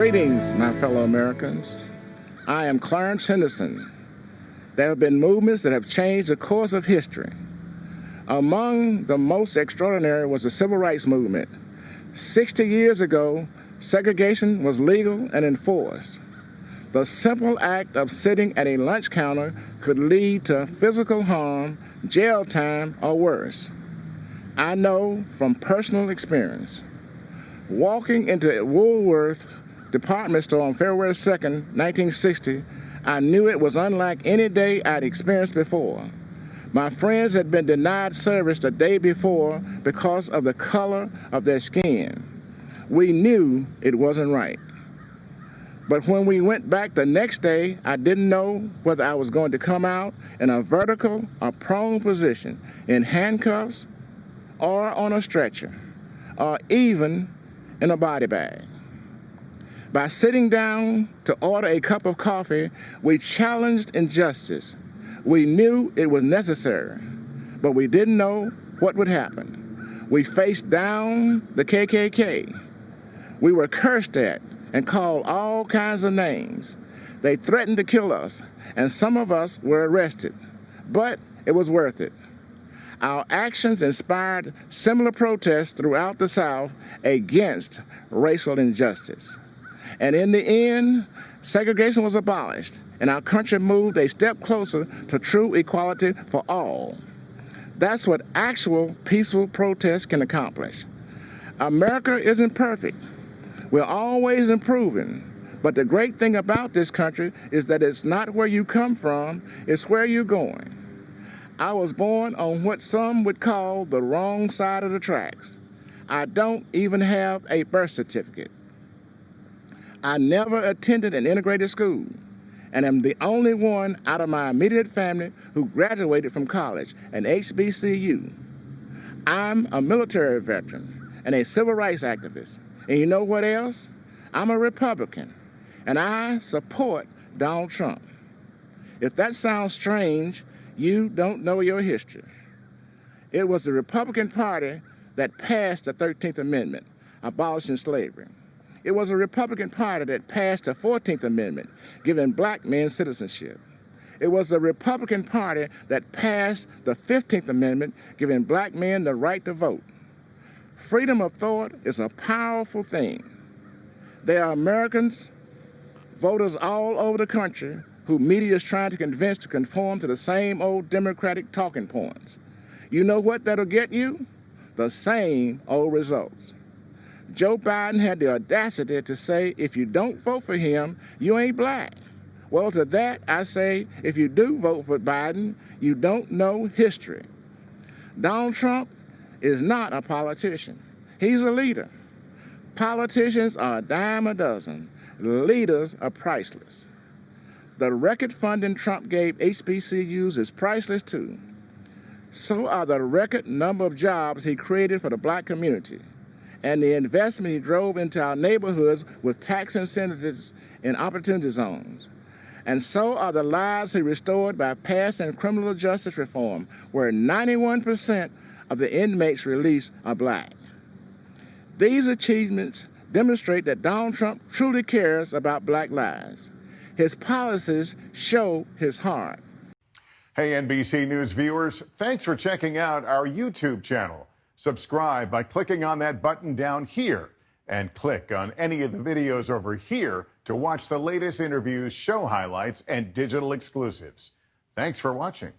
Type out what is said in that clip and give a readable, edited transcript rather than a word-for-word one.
Greetings, my fellow Americans. I am Clarence Henderson. There have been movements that have changed the course of history. Among the most extraordinary was the Civil Rights Movement. 60 years ago, segregation was legal and enforced. The simple act of sitting at a lunch counter could lead to physical harm, jail time, or worse. I know from personal experience. Walking into Woolworth department store on February 2nd, 1960, I knew it was unlike any day I'd experienced before. My friends had been denied service the day before because of the color of their skin. We knew it wasn't right. But when we went back the next day, I didn't know whether I was going to come out in a vertical or prone position, in handcuffs or on a stretcher, or even in a body bag. By sitting down to order a cup of coffee, we challenged injustice. We knew it was necessary, but we didn't know what would happen. We faced down the KKK. We were cursed at and called all kinds of names. They threatened to kill us, and some of us were arrested, but it was worth it. Our actions inspired similar protests throughout the South against racial injustice. And in the end, segregation was abolished, and our country moved a step closer to true equality for all. That's what actual peaceful protest can accomplish. America isn't perfect. We're always improving. But the great thing about this country is that it's not where you come from, it's where you're going. I was born on what some would call the wrong side of the tracks. I don't even have a birth certificate. I never attended an integrated school, and am the only one out of my immediate family who graduated from college, an HBCU. I'm a military veteran and a civil rights activist. And you know what else? I'm a Republican, and I support Donald Trump. If that sounds strange, you don't know your history. It was the Republican Party that passed the 13th Amendment, abolishing slavery. It was a Republican Party that passed the 14th Amendment, giving black men citizenship. It was the Republican Party that passed the 15th Amendment, giving black men the right to vote. Freedom of thought is a powerful thing. There are Americans, voters all over the country, who media is trying to convince to conform to the same old Democratic talking points. You know what that'll get you? The same old results. Joe Biden had the audacity to say, if you don't vote for him, you ain't black. Well, to that, I say, if you do vote for Biden, you don't know history. Donald Trump is not a politician. He's a leader. Politicians are a dime a dozen. Leaders are priceless. The record funding Trump gave HBCUs is priceless too. So are the record number of jobs he created for the black community, and the investment he drove into our neighborhoods with tax incentives in opportunity zones. And so are the lives he restored by passing criminal justice reform, where 91% of the inmates released are black. These achievements demonstrate that Donald Trump truly cares about black lives. His policies show his heart. Hey, NBC News viewers, thanks for checking out our YouTube channel. Subscribe by clicking on that button down here, and click on any of the videos over here to watch the latest interviews, show highlights, and digital exclusives. Thanks for watching.